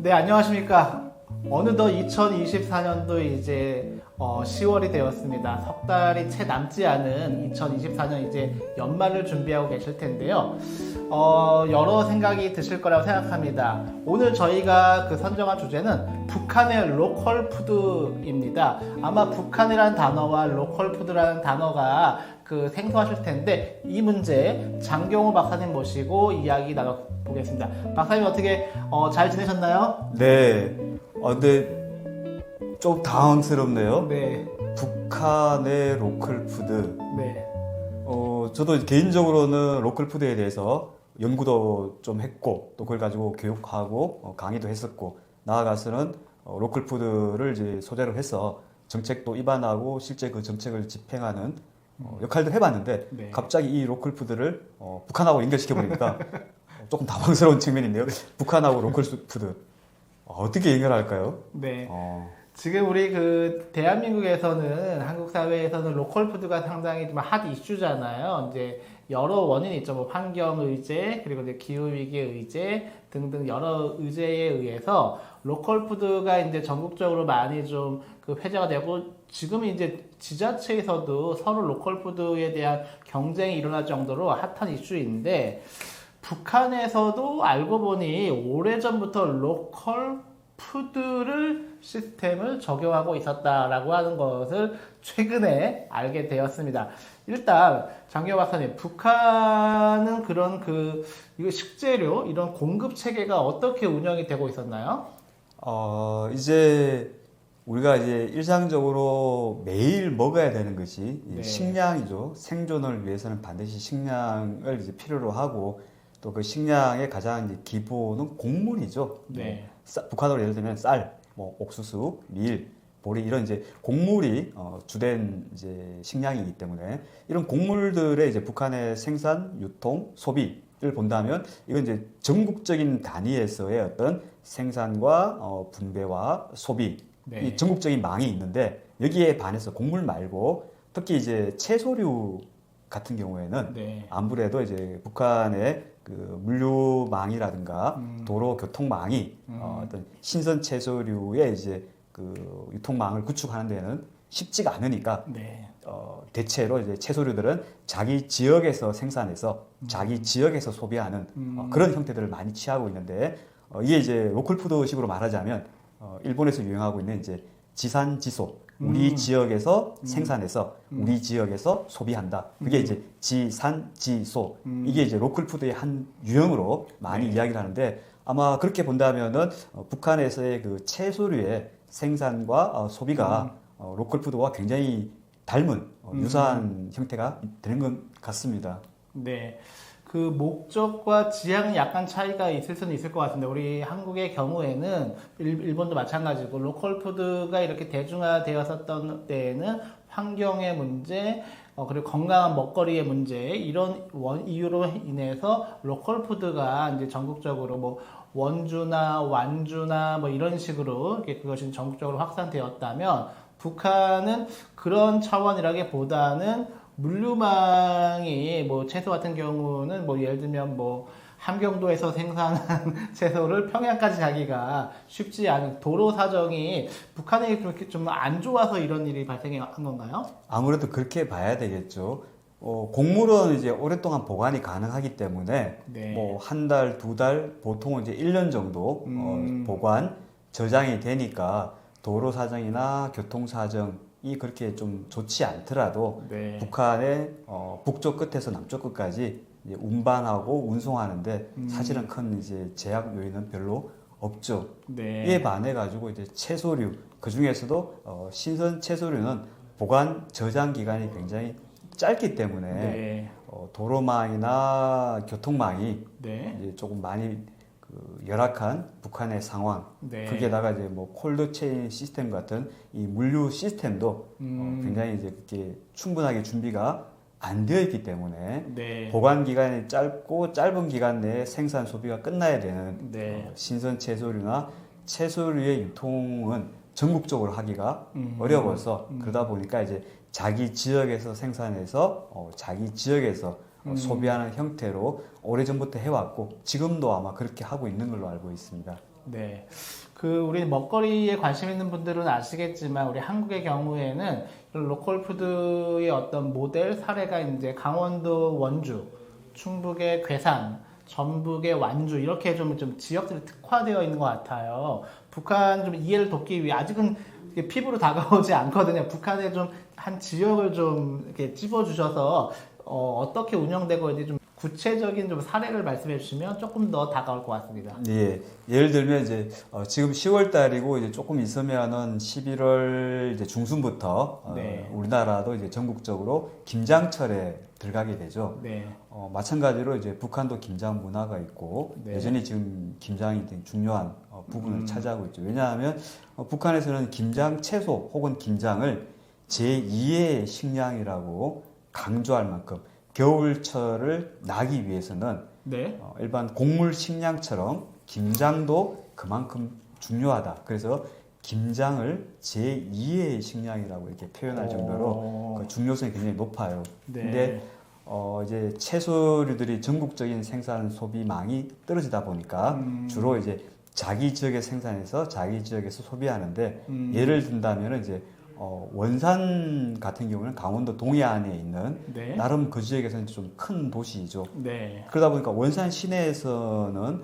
네, 안녕하십니까. 어느덧 2024년도 이제 10월이 되었습니다. 석 달이 채 남지 않은 2024년 이제 연말을 준비하고 계실 텐데요. 여러 생각이 드실 거라고 생각합니다. 오늘 저희가 선정한 주제는 북한의 로컬 푸드입니다. 아마 북한이라는 단어와 로컬 푸드라는 단어가 생소하실 텐데, 이 문제 장경호 박사님 모시고 이야기 나눠보겠습니다. 박사님 어떻게 잘 지내셨나요? 네. 근데 좀 당황스럽네요. 네. 북한의 로컬 푸드. 네. 저도 개인적으로는 로컬 푸드에 대해서 연구도 좀 했고, 또 그걸 가지고 교육하고 강의도 했었고, 나아가서는 로컬 푸드를 이제 소재로 해서 정책도 입안하고 실제 그 정책을 집행하는 역할도 해봤는데, 네. 갑자기 이 로컬 푸드를 북한하고 연결시켜버리니까 조금 당황스러운 측면이 있네요. 북한하고 로컬 푸드. 어떻게 연결할까요? 네. 지금 우리 대한민국에서는, 한국 사회에서는 로컬 푸드가 상당히 좀 핫 이슈잖아요. 이제 여러 원인이 있죠. 뭐 환경 의제, 그리고 이제 기후 위기 의제 등등 여러 의제에 의해서 로컬 푸드가 이제 전국적으로 많이 좀 회자가 되고, 지금은 이제 지자체에서도 서로 로컬 푸드에 대한 경쟁이 일어날 정도로 핫한 이슈인데, 북한에서도 알고 보니 오래전부터 로컬 푸드를 시스템을 적용하고 있었다라고 하는 것을 최근에 알게 되었습니다. 일단 장경호 박사님, 북한은 그런 이거 식재료 이런 공급 체계가 어떻게 운영이 되고 있었나요? 이제 우리가 이제 일상적으로 매일 먹어야 되는 것이 네. 식량이죠. 생존을 위해서는 반드시 식량을 이제 필요로 하고, 또 그 식량의 가장 이제 기본은 곡물이죠. 네. 북한으로 예를 들면 쌀, 옥수수, 밀, 보리 이런 이제 곡물이 주된 이제 식량이기 때문에, 이런 곡물들의 이제 북한의 생산, 유통, 소비를 본다면, 이건 이제 전국적인 단위에서의 어떤 생산과 분배와 소비, 네. 이 전국적인 망이 있는데, 여기에 반해서 곡물 말고 특히 이제 채소류 같은 경우에는 네. 아무래도 이제 북한의 물류망이라든가 도로 교통망이 어떤 신선 채소류의 이제 유통망을 구축하는 데는 쉽지가 않으니까, 네. 대체로 이제 채소류들은 자기 지역에서 생산해서 자기 지역에서 소비하는 그런 형태들을 많이 취하고 있는데, 이게 이제 로컬 푸드식으로 말하자면 일본에서 유행하고 있는 이제 지산지소, 우리 지역에서 생산해서 우리 지역에서 소비한다. 그게 이제 지산지소. 이게 이제 로컬 푸드의 한 유형으로 많이 이야기를 하는데, 아마 그렇게 본다면은 북한에서의 채소류의 생산과 소비가 로컬 푸드와 굉장히 닮은 유사한 형태가 되는 것 같습니다. 네. 목적과 지향이 약간 차이가 있을 수는 있을 것 같은데, 우리 한국의 경우에는 일본도 마찬가지고, 로컬 푸드가 이렇게 대중화되었었던 때에는 환경의 문제, 그리고 건강한 먹거리의 문제, 이런 이유로 인해서 로컬 푸드가 이제 전국적으로 원주나 완주나 이런 식으로 그것이 전국적으로 확산되었다면, 북한은 그런 차원이라기보다는 물류망이 채소 같은 경우는 예를 들면 함경도에서 생산한 채소를 평양까지 가기가 쉽지 않은 도로 사정이 북한에 그렇게 좀 안 좋아서 이런 일이 발생한 건가요? 아무래도 그렇게 봐야 되겠죠. 곡물은 이제 오랫동안 보관이 가능하기 때문에, 네. 한 달, 두 달, 보통은 이제 1년 정도 보관, 저장이 되니까 도로 사정이나 교통 사정이 그렇게 좀 좋지 않더라도, 네. 북한의 북쪽 끝에서 남쪽 끝까지 이제 운반하고 운송하는데 사실은 큰 이제 제약 요인은 별로 없죠. 네. 이에 반해 가지고 이제 채소류, 그 중에서도 신선 채소류는 보관 저장 기간이 굉장히 짧기 때문에, 네. 도로망이나 교통망이 네. 이제 조금 많이 열악한 북한의 상황, 네. 거기에다가 이제 콜드체인 시스템 같은 이 물류 시스템도 굉장히 이제 그렇게 충분하게 준비가 안 되어 있기 때문에, 네. 보관 기간이 짧고 짧은 기간 내에 생산 소비가 끝나야 되는 네. 신선 채소류나 채소류의 유통은 전국적으로 하기가 어려워서, 그러다 보니까 이제 자기 지역에서 생산해서 자기 지역에서 소비하는 형태로 오래전부터 해왔고, 지금도 아마 그렇게 하고 있는 걸로 알고 있습니다. 네. 우리 먹거리에 관심 있는 분들은 아시겠지만, 우리 한국의 경우에는 이런 로컬 푸드의 어떤 모델 사례가 이제 강원도 원주, 충북의 괴산, 전북의 완주, 이렇게 좀 지역들이 특화되어 있는 것 같아요. 북한 좀 이해를 돕기 위해, 아직은 이게 피부로 다가오지 않거든요. 북한의 좀 한 지역을 좀 이렇게 찝어주셔서, 어떻게 운영되고 있는지 좀 구체적인 좀 사례를 말씀해 주시면 조금 더 다가올 것 같습니다. 예, 예를 들면 이제 지금 10월 달이고 이제 조금 있으면은 11월 이제 중순부터 네. 우리나라도 이제 전국적으로 김장철에 들어가게 되죠. 네. 마찬가지로 이제 북한도 김장 문화가 있고 네. 여전히 지금 김장이 굉장히 중요한 부분을 차지하고 있죠. 왜냐하면 북한에서는 김장 채소 혹은 김장을 제2의 식량이라고 강조할 만큼 겨울철을 나기 위해서는 네. 일반 곡물 식량처럼 김장도 그만큼 중요하다. 그래서 김장을 제2의 식량이라고 이렇게 표현할 정도로 그 중요성이 굉장히 높아요. 네. 근데 이제 채소류들이 전국적인 생산 소비망이 떨어지다 보니까 주로 이제 자기 지역에 생산해서 자기 지역에서 소비하는데 예를 든다면 이제 원산 같은 경우는 강원도 동해안에 있는 네. 나름 그 지역에서는 좀 큰 도시이죠. 네. 그러다 보니까 원산 시내에서는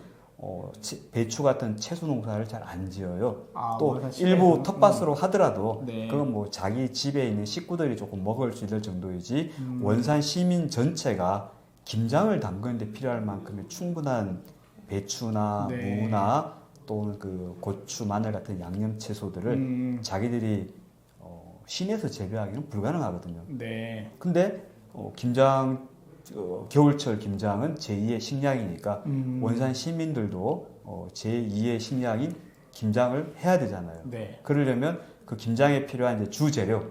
배추 같은 채소 농사를 잘 안 지어요. 또 원산 일부 시내에서는? 텃밭으로 하더라도 네. 그건 뭐 자기 집에 있는 식구들이 조금 먹을 수 있을 정도이지 원산 시민 전체가 김장을 담그는데 필요할 만큼의 충분한 배추나 네. 무나 또는 그 고추, 마늘 같은 양념 채소들을 자기들이 시내에서 재배하기는 불가능하거든요. 네. 근데 김장 겨울철 김장은 제2의 식량이니까 원산 시민들도 제2의 식량인 김장을 해야 되잖아요. 네. 그러려면 그 김장에 필요한 이제 주재료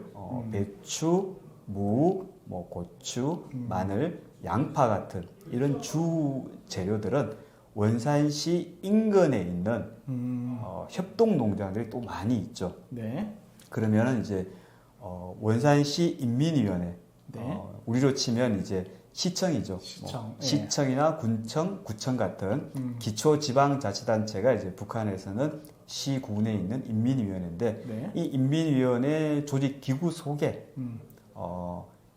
배추, 무, 뭐 고추, 마늘, 양파 같은 이런 주 재료들은 원산시 인근에 있는 협동 농장들이 또 많이 있죠. 네. 그러면은 이제 원산시 인민위원회 네. 우리로 치면 이제 시청이죠. 시청. 예. 시청이나 군청, 구청 같은 기초지방자치단체가 이제 북한에서는 시군에 있는 인민위원회인데 네. 이 인민위원회 조직 기구 속에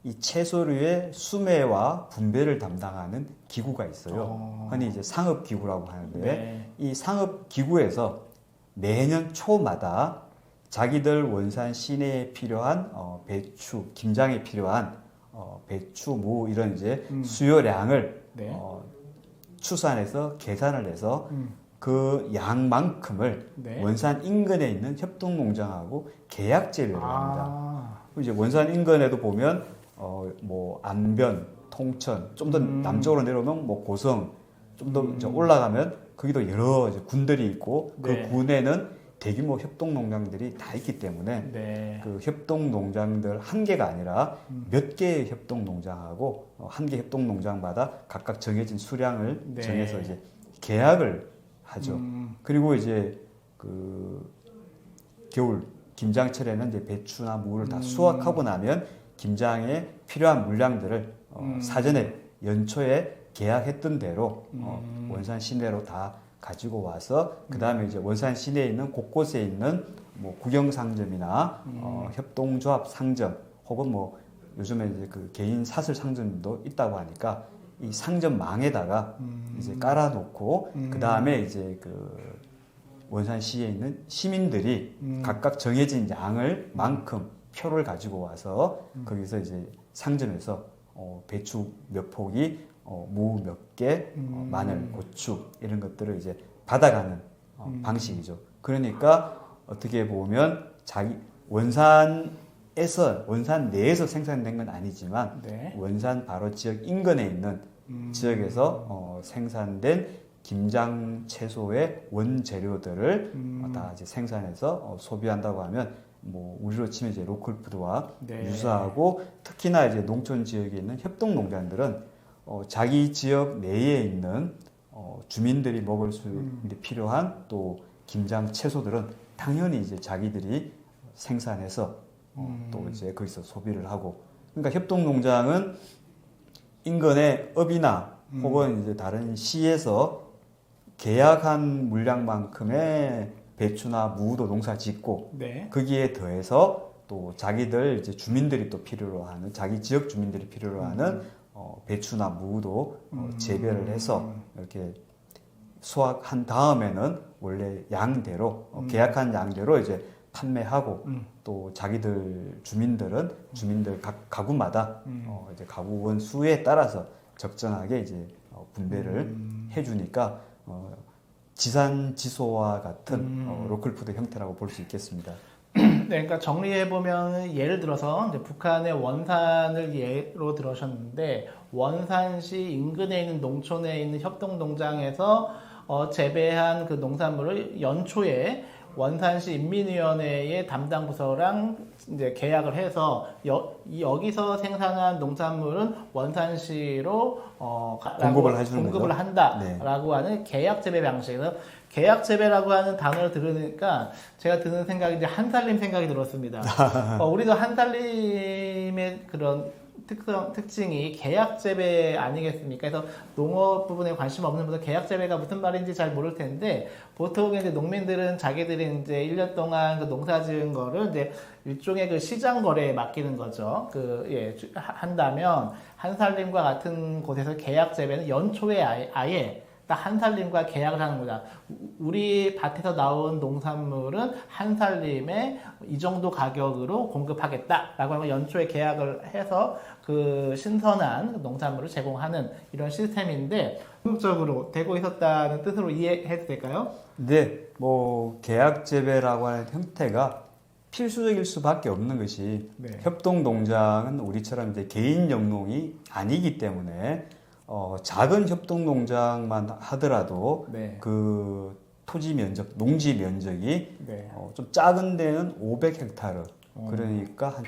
이 채소류의 수매와 분배를 담당하는 기구가 있어요. 흔히 이제 상업기구라고 하는데 네. 이 상업기구에서 매년 초마다 자기들 원산 시내에 필요한 배추, 김장에 필요한 배추, 무 이런 이제 수요량을 네. 추산해서 계산을 해서 그 양만큼을 네. 원산 인근에 있는 협동농장하고 계약 재배를 합니다. 아. 이제 원산 인근에도 보면 뭐 안변, 통천, 좀 더 남쪽으로 내려오면 뭐 고성, 좀 더 올라가면 거기도 여러 이제 군들이 있고 네. 그 군에는 대규모 협동농장들이 다 있기 때문에 네. 그 협동농장들 한 개가 아니라 몇 개의 협동농장하고 한 개 협동농장마다 각각 정해진 수량을 네. 정해서 이제 계약을 하죠. 그리고 이제 그 겨울 김장철에는 이제 배추나 무를 다 수확하고 나면 김장에 필요한 물량들을 사전에 연초에 계약했던 대로 원산 시내로 다 가지고 와서 그 다음에 이제 원산 시내에 있는 곳곳에 있는 뭐 구경 상점이나 협동조합 상점 혹은 뭐 요즘에 이제 그 개인 사슬 상점도 있다고 하니까 이 상점망에다가 이제 깔아놓고 그 다음에 이제 그 원산시에 있는 시민들이 각각 정해진 양을 만큼 표를 가지고 와서 거기서 이제 상점에서 배추 몇 포기, 무 몇 개, 마늘, 고추 이런 것들을 이제 받아가는 방식이죠. 그러니까 어떻게 보면 자기 원산 내에서 생산된 건 아니지만 네. 원산 바로 지역 인근에 있는 지역에서 생산된 김장 채소의 원재료들을 다 이제 생산해서 소비한다고 하면 뭐 우리로 치면 이제 로컬 푸드와 네. 유사하고 특히나 이제 농촌 지역에 있는 협동 농장들은 자기 지역 내에 있는 주민들이 먹을 수 있는 필요한 또 김장 채소들은 당연히 이제 자기들이 생산해서 또 이제 거기서 소비를 하고 그러니까 협동 농장은 인근의 업이나 혹은 이제 다른 시에서 계약한 물량만큼의 배추나 무도 농사 짓고 네. 거기에 더해서 또 자기들 이제 주민들이 또 필요로 하는 자기 지역 주민들이 필요로 하는 배추나 무도 재배를 해서 이렇게 수확한 다음에는 원래 양대로 계약한 양대로 이제 판매하고 또 자기들 주민들은 주민들 각 가구마다 이제 가구원 수에 따라서 적정하게 이제 분배를 해주니까 지산지소와 같은 로컬푸드 형태라고 볼 수 있겠습니다. 네, 그러니까 정리해 보면 예를 들어서 이제 북한의 원산을 예로 들으셨는데 원산시 인근에 있는 농촌에 있는 협동농장에서 재배한 그 농산물을 연초에 원산시 인민위원회의 담당 부서랑 이제 계약을 해서 여기서 생산한 농산물은 원산시로 공급을 해주는 공급을 거죠. 한다라고 하는 계약 재배 방식은 계약 재배라고 하는 단어를 들으니까 제가 드는 생각이 이제 한살림 생각이 들었습니다. 우리도 한살림의 그런 특징이 계약 재배 아니겠습니까? 그래서 농업 부분에 관심 없는 분들 계약 재배가 무슨 말인지 잘 모를 텐데 보통 이제 농민들은 자기들이 이제 1년 동안 그 농사 지은 거를 이제 일종의 그 시장 거래에 맡기는 거죠. 한다면 한살림과 같은 곳에서 계약 재배는 연초에 아예 딱 한살림과 계약을 하는 거다. 우리 밭에서 나온 농산물은 한살림에 이 정도 가격으로 공급하겠다라고 하면 연초에 계약을 해서 그 신선한 농산물을 제공하는 이런 시스템인데 궁극적으로 되고 있었다는 뜻으로 이해해도 될까요? 네, 뭐 계약 재배라고 하는 형태가 필수적일 수밖에 없는 것이 네. 협동농장은 우리처럼 이제 개인 영농이 아니기 때문에 작은 협동농장만 하더라도 네. 그 토지 면적, 농지 면적이 네. 좀 작은 데는 500헥타르, 그러니까 한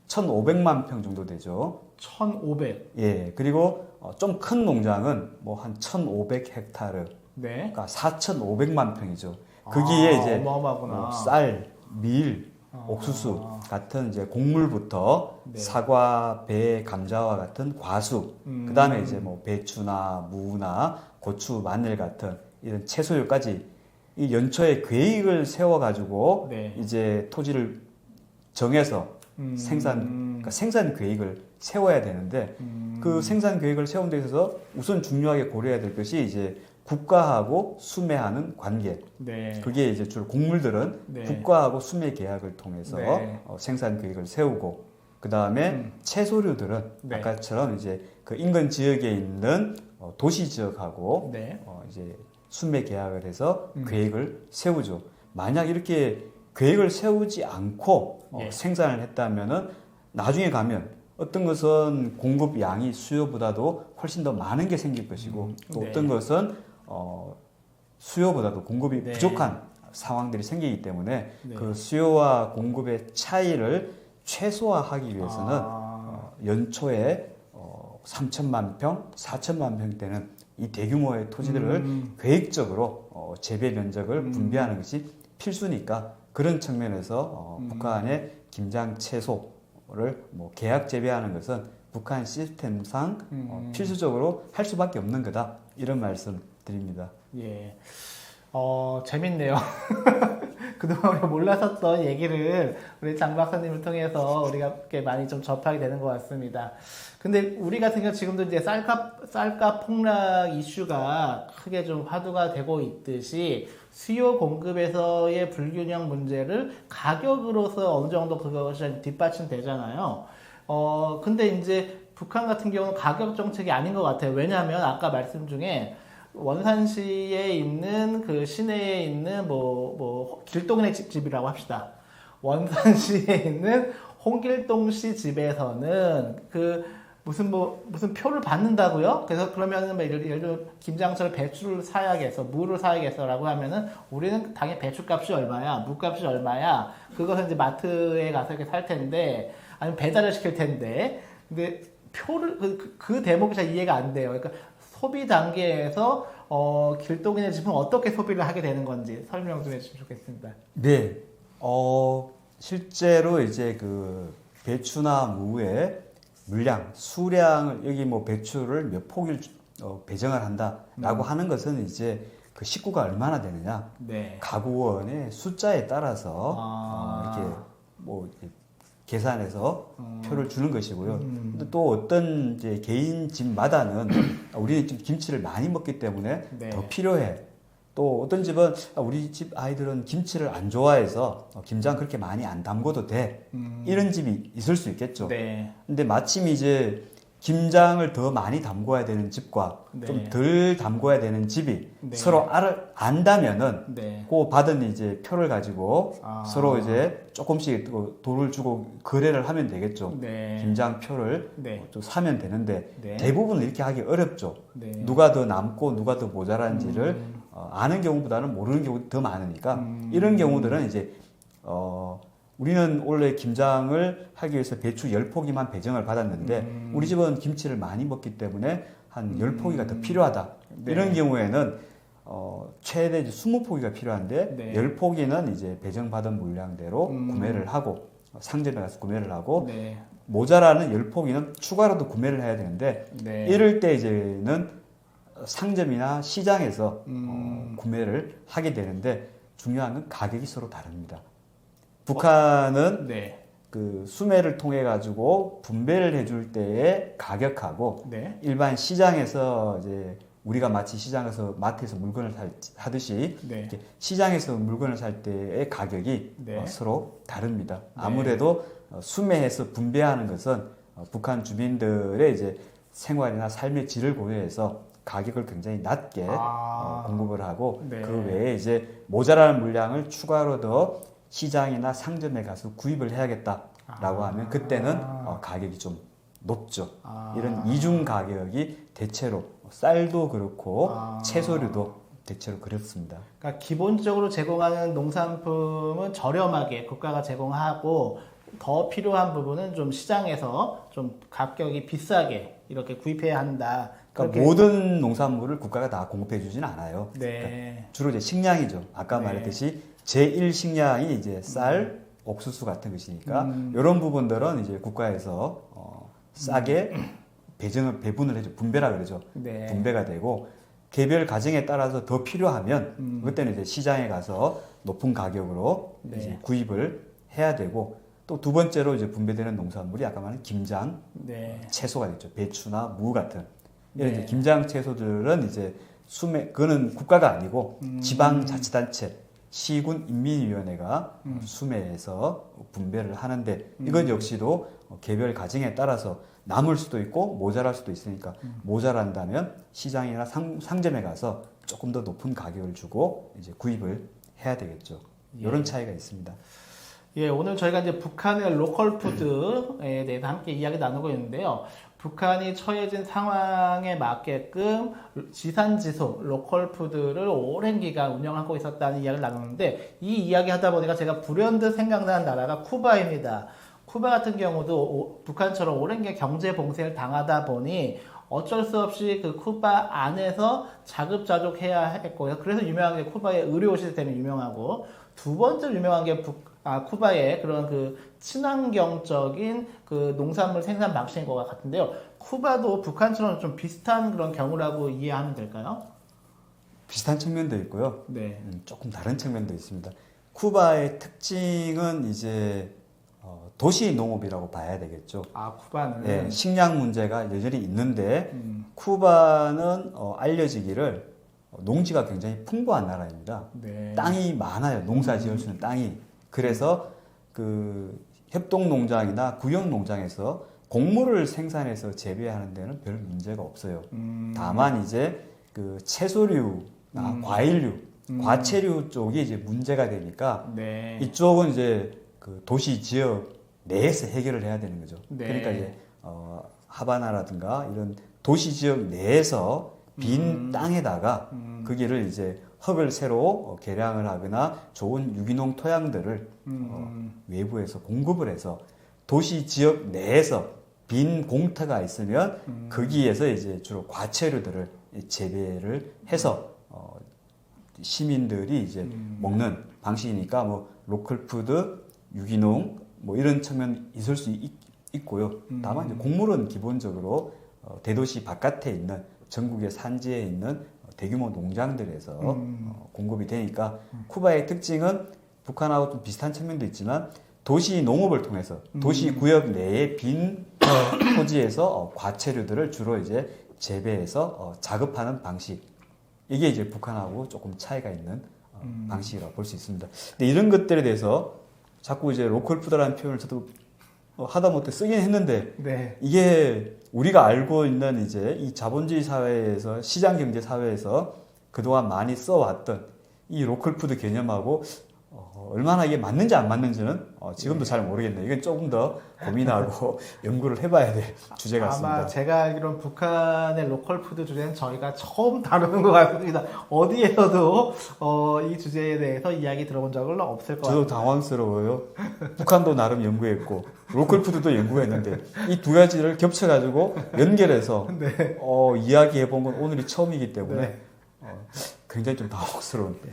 1,500만 평 정도 되죠. 1,500. 예, 그리고 좀 큰 농장은 뭐 한 1,500헥타르, 네. 그러니까 4,500만 평이죠. 거기에 이제 어마어마하구나. 뭐 쌀, 밀, 옥수수 같은 이제 곡물부터 네. 사과, 배, 감자와 같은 과수, 그 다음에 이제 뭐 배추나 무나 고추, 마늘 같은 이런 채소류까지 이 연초에 계획을 세워가지고 네. 이제 토지를 정해서 그러니까 생산 계획을 세워야 되는데 그 생산 계획을 세운 데 있어서 우선 중요하게 고려해야 될 것이 이제 국가하고 수매하는 관계. 네. 그게 이제 주로 곡물들은 네. 국가하고 수매 계약을 통해서 네. 생산 계획을 세우고 그 다음에 채소류들은 네. 아까처럼 이제 그 인근 지역에 있는 도시 지역하고 네. 이제 수매 계약을 해서 계획을 세우죠. 만약 이렇게 계획을 세우지 않고 예. 생산을 했다면은 나중에 가면 어떤 것은 공급 양이 수요보다도 훨씬 더 많은 게 생길 것이고 또 네. 어떤 것은 수요보다도 공급이 네. 부족한 상황들이 생기기 때문에 네. 그 수요와 공급의 차이를 최소화하기 위해서는 연초에 3천만 평, 4천만 평대는 이 대규모의 토지들을 계획적으로 재배 면적을 분배하는 것이 필수니까 그런 측면에서 북한의 김장 채소를 뭐 계약 재배하는 것은 북한 시스템상 필수적으로 할 수밖에 없는 거다 이런 말씀 드립니다. 예. 재밌네요. 그동안 우리가 몰랐었던 얘기를 우리 장 박사님을 통해서 우리가 꽤 많이 좀 접하게 되는 것 같습니다. 근데 우리 같은 경우 지금도 이제 쌀값 폭락 이슈가 크게 좀 화두가 되고 있듯이 수요 공급에서의 불균형 문제를 가격으로서 어느 정도 그것이 뒷받침되잖아요. 근데 이제 북한 같은 경우는 가격 정책이 아닌 것 같아요. 왜냐하면 아까 말씀 중에 원산시에 있는 그 시내에 있는 길동네 집이라고 합시다. 원산시에 있는 홍길동씨 집에서는 무슨 표를 받는다고요? 그래서 그러면은 예를 들어 김장철 배추를 사야겠어, 무를 사야겠어라고 하면은 우리는 당연히 배추값이 얼마야, 무값이 얼마야. 그것은 이제 마트에 가서 이렇게 살 텐데 아니면 배달을 시킬 텐데. 근데 표를 그 대목이 잘 이해가 안 돼요. 그러니까 소비 단계에서 길동이네 집은 어떻게 소비를 하게 되는 건지 설명 좀 해주시면 좋겠습니다. 네, 실제로 이제 그 배추나 무의 물량, 수량을 여기 뭐 배추를 몇 포기를 배정을 한다라고 하는 것은 이제 그 식구가 얼마나 되느냐, 네. 가구원의 숫자에 따라서 이렇게 뭐 이렇게 계산해서 표를 주는 것이고요. 근데 또 어떤 이제 개인 집마다는 우리는 좀 김치를 많이 먹기 때문에 네. 더 필요해. 또 어떤 집은 우리 집 아이들은 김치를 안 좋아해서 김장 그렇게 많이 안 담궈도 돼. 이런 집이 있을 수 있겠죠. 네. 근데 마침 이제 김장을 더 많이 담궈야 되는 집과 네. 좀 덜 담궈야 되는 집이 네. 서로 안다면은 네. 그 받은 이제 표를 가지고 아. 서로 이제 조금씩 돈을 주고 거래를 하면 되겠죠. 네. 김장 표를 네. 좀 사면 되는데 네. 대부분 이렇게 하기 어렵죠. 네. 누가 더 남고 누가 더 모자란지를 아는 경우보다는 모르는 경우가 더 많으니까 이런 경우들은 이제 우리는 원래 김장을 하기 위해서 배추 10포기만 배정을 받았는데 우리 집은 김치를 많이 먹기 때문에 한 10포기가 더 필요하다. 네. 이런 경우에는 최대 20포기가 필요한데 네. 10포기는 이제 배정받은 물량대로 구매를 하고 상점에 가서 구매를 하고 네. 모자라는 10포기는 추가로도 구매를 해야 되는데 네. 이럴 때 이제는 상점이나 시장에서 구매를 하게 되는데 중요한 건 가격이 서로 다릅니다. 북한은 네. 그 수매를 통해 가지고 분배를 해줄 때의 가격하고 네. 일반 시장에서 이제 우리가 마치 시장에서 마트에서 물건을 하듯이 네. 이렇게 시장에서 물건을 살 때의 가격이 네. 서로 다릅니다. 아무래도 수매해서 분배하는 것은 북한 주민들의 이제 생활이나 삶의 질을 고려해서 가격을 굉장히 낮게 공급을 하고 네. 그 외에 이제 모자라는 물량을 추가로 더 시장이나 상점에 가서 구입을 해야겠다라고 하면 그때는 가격이 좀 높죠. 이런 이중 가격이 대체로 쌀도 그렇고 채소류도 대체로 그렇습니다. 그러니까 기본적으로 제공하는 농산품은 저렴하게 국가가 제공하고 더 필요한 부분은 좀 시장에서 좀 가격이 비싸게 이렇게 구입해야 한다. 그러니까 모든 농산물을 국가가 다 공급해 주지는 않아요. 네. 그러니까 주로 이제 식량이죠. 아까 네. 말했듯이 제1 식량이 이제 쌀, 옥수수 같은 것이니까 이런 부분들은 이제 국가에서 싸게 배분을 해줘. 분배라 그러죠. 네. 분배가 되고 개별 가정에 따라서 더 필요하면 그때는 이제 시장에 가서 높은 가격으로 네. 이제 구입을 해야 되고 또 두 번째로 이제 분배되는 농산물이 아까 말한 김장, 네. 채소가 있죠. 배추나 무 같은 이런 네. 이제 김장 채소들은 이제 그거는 국가가 아니고 지방자치단체 시군 인민위원회가 수매해서 분배를 하는데 이건 역시도 개별 가정에 따라서 남을 수도 있고 모자랄 수도 있으니까 모자란다면 시장이나 상점에 가서 조금 더 높은 가격을 주고 이제 구입을 해야 되겠죠. 이런 차이가 있습니다. 예, 오늘 저희가 이제 북한의 로컬 푸드에 대해서 함께 이야기 나누고 있는데요. 북한이 처해진 상황에 맞게끔 지산지속 로컬 푸드를 오랜 기간 운영하고 있었다는 이야기를 나눴는데 이 이야기 하다 보니까 제가 불현듯 생각나는 나라가 쿠바입니다. 쿠바 같은 경우도 북한처럼 오랜 기간 경제 봉쇄를 당하다 보니 어쩔 수 없이 그 쿠바 안에서 자급자족해야 했고요. 그래서 유명한 게 쿠바의 의료 시스템이 유명하고 두 번째 유명한 게 쿠바의 그런 그 친환경적인 그 농산물 생산 방식인 것 같은데요. 쿠바도 북한처럼 좀 비슷한 그런 경우라고 이해하면 될까요? 비슷한 측면도 있고요. 네. 조금 다른 측면도 있습니다. 쿠바의 특징은 이제 도시 농업이라고 봐야 되겠죠. 쿠바는. 네, 식량 문제가 여전히 있는데 쿠바는 알려지기를 농지가 굉장히 풍부한 나라입니다. 네. 땅이 많아요. 농사 지을 수 있는 땅이. 그래서 그 협동농장이나 구역농장에서 곡물을 생산해서 재배하는 데는 별 문제가 없어요. 다만 이제 그 채소류나 과일류, 과채류 쪽이 이제 문제가 되니까 네. 이쪽은 이제 그 도시 지역 내에서 해결을 해야 되는 거죠. 네. 그러니까 이제 하바나라든가 이런 도시 지역 내에서 빈 땅에다가 거기를 이제 흙을 새로 개량을 하거나 좋은 유기농 토양들을 외부에서 공급을 해서 도시 지역 내에서 빈 공터가 있으면 거기에서 이제 주로 과채류들을 재배를 해서 시민들이 이제 먹는 방식이니까 뭐 로컬 푸드, 유기농 뭐 이런 측면이 있을 수 있고요. 다만 이제 곡물은 기본적으로 대도시 바깥에 있는 전국의 산지에 있는 대규모 농장들에서 공급이 되니까 쿠바의 특징은 북한하고 좀 비슷한 측면도 있지만 도시 농업을 통해서 도시 구역 내의 빈 토지에서 과체류들을 주로 이제 재배해서 자급하는 방식. 이게 이제 북한하고 조금 차이가 있는 방식이라고 볼 수 있습니다. 근데 이런 것들에 대해서 자꾸 이제 로컬 푸드라는 표현을 저도 하다못해 쓰긴 했는데 네. 이게 우리가 알고 있는 이제 이 자본주의 사회에서 시장 경제 사회에서 그동안 많이 써왔던 이 로컬 푸드 개념하고 얼마나 이게 맞는지 안 맞는지는 지금도 잘 모르겠네요. 이건 조금 더 고민하고 연구를 해봐야 될 주제 같습니다. 아마 제가 알기로는 북한의 로컬 푸드 주제는 저희가 처음 다루는 것 같습니다. 어디에서도 이 주제에 대해서 이야기 들어본 적은 없을 것 같아요. 저도 당황스러워요. 북한도 나름 연구했고 로컬 푸드도 연구했는데 이 두 가지를 겹쳐가지고 연결해서 네. 이야기해본 건 오늘이 처음이기 때문에 네. 굉장히 좀 당황스러운데.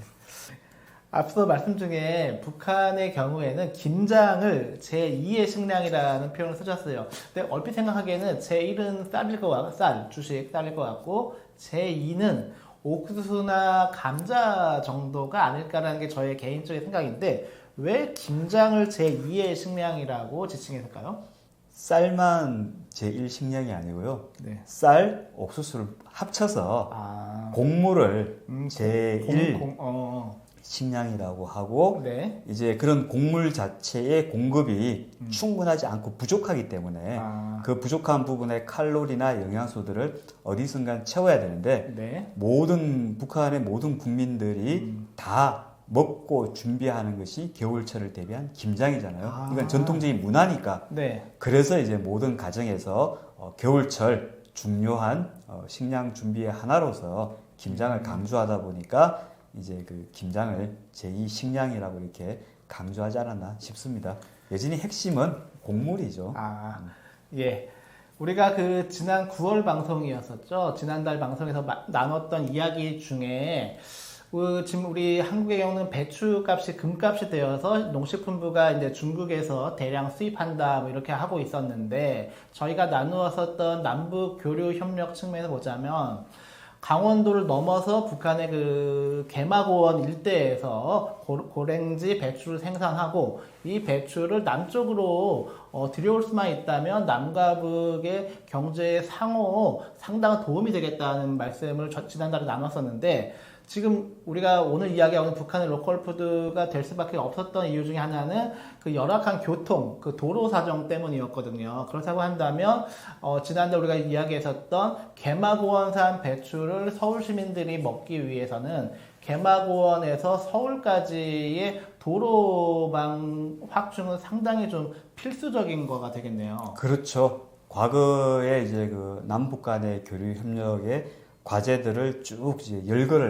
앞서 말씀 중에 북한의 경우에는 김장을 제2의 식량이라는 표현을 쓰셨어요. 근데 얼핏 생각하기에는 제1은 쌀일 것 같고, 주식 쌀일 것 같고, 제2는 옥수수나 감자 정도가 아닐까라는 게 저의 개인적인 생각인데, 왜 김장을 제2의 식량이라고 지칭했을까요? 쌀만 제1 식량이 아니고요. 네. 쌀, 옥수수를 합쳐서 곡물을 제1 식량이라고 하고 네. 이제 그런 곡물 자체의 공급이 충분하지 않고 부족하기 때문에 그 부족한 부분의 칼로리나 영양소들을 어디선가 채워야 되는데 네. 북한의 모든 국민들이 다 먹고 준비하는 것이 겨울철을 대비한 김장이잖아요. 이건 전통적인 문화니까. 네. 그래서 이제 모든 가정에서 겨울철 중요한 식량 준비의 하나로서 김장을 강조하다 보니까 이제 그 김장을 제2 식량이라고 이렇게 강조하지 않았나 싶습니다. 여전히 핵심은 곡물이죠. 예. 우리가 그 지난 9월 방송이었었죠. 지난달 방송에서 나눴던 이야기 중에 지금 우리 한국의 경우는 배추 값이 금값이 되어서 농식품부가 이제 중국에서 대량 수입한다 뭐 이렇게 하고 있었는데 저희가 나누었었던 남북 교류 협력 측면에서 보자면 강원도를 넘어서 북한의 그 개마고원 일대에서 고랭지 배추를 생산하고 이 배추를 남쪽으로 들여올 수만 있다면 남과 북의 경제 상호 상당한 도움이 되겠다는 말씀을 지난달에 나눴었는데 지금 우리가 오늘 이야기하는 북한의 로컬 푸드가 될 수밖에 없었던 이유 중에 하나는 그 열악한 교통, 그 도로 사정 때문이었거든요. 그렇다고 한다면 지난달 우리가 이야기했었던 개마고원산 배추를 서울 시민들이 먹기 위해서는 개마고원에서 서울까지의 도로망 확충은 상당히 좀 필수적인 거가 되겠네요. 그렇죠. 과거에 이제 그 남북 간의 교류 협력에 과제들을 쭉 이제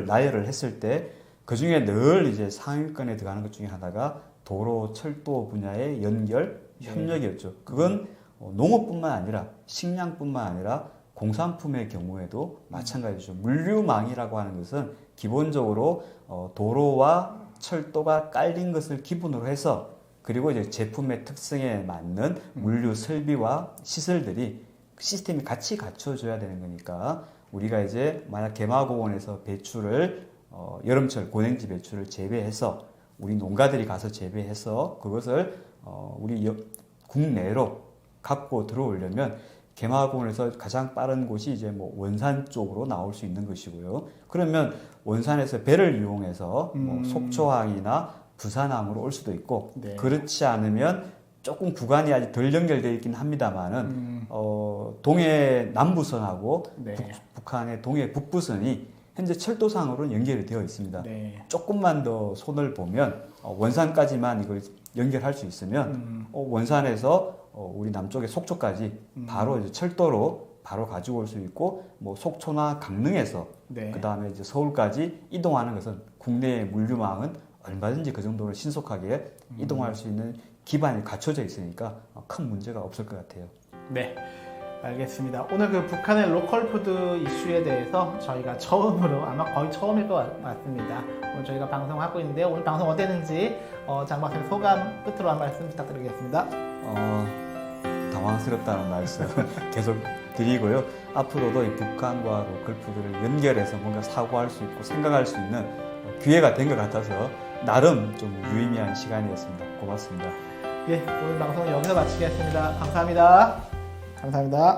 나열을 했을 때 그 중에 늘 이제 상위권에 들어가는 것 중에 하나가 도로, 철도 분야의 연결, 협력이었죠. 그건 농업뿐만 아니라 식량뿐만 아니라 공산품의 경우에도 마찬가지죠. 물류망이라고 하는 것은 기본적으로 도로와 철도가 깔린 것을 기본으로 해서 그리고 이제 제품의 특성에 맞는 물류 설비와 시설들이 시스템이 같이 갖춰져야 되는 거니까 우리가 이제 만약 개마고원에서 배추를 여름철 고냉지 배추를 재배해서 우리 농가들이 가서 재배해서 그것을 우리 국내로 갖고 들어오려면 개마고원에서 가장 빠른 곳이 이제 뭐 원산 쪽으로 나올 수 있는 것이고요. 그러면 원산에서 배를 이용해서 뭐 속초항이나 부산항으로 올 수도 있고 네. 그렇지 않으면 조금 구간이 아직 덜 연결되어 있긴 합니다만은 동해 남부선하고 네. 북한의 동해 북부선이 현재 철도상으로는 연결이 되어 있습니다. 네. 조금만 더 손을 보면 원산까지만 이걸 연결할 수 있으면 원산에서 우리 남쪽의 속초까지 바로 이제 철도로 바로 가지고 올 수 있고 뭐 속초나 강릉에서 네. 그 다음에 이제 서울까지 이동하는 것은 국내의 물류망은 얼마든지 그 정도로 신속하게 이동할 수 있는 기반이 갖춰져 있으니까 큰 문제가 없을 것 같아요. 네. 알겠습니다. 오늘 그 북한의 로컬 푸드 이슈에 대해서 저희가 처음으로 아마 거의 처음일 것 같습니다. 오늘 저희가 방송하고 있는데 오늘 방송 어땠는지 장 박사님 소감 끝으로 한 말씀 부탁드리겠습니다. 당황스럽다는 말씀 계속 드리고요. 앞으로도 이 북한과 로컬푸드를 연결해서 뭔가 사고할 수 있고 생각할 수 있는 기회가 된 것 같아서 나름 좀 유의미한 시간이었습니다. 고맙습니다. 예, 오늘 방송은 여기서 마치겠습니다. 감사합니다. 감사합니다.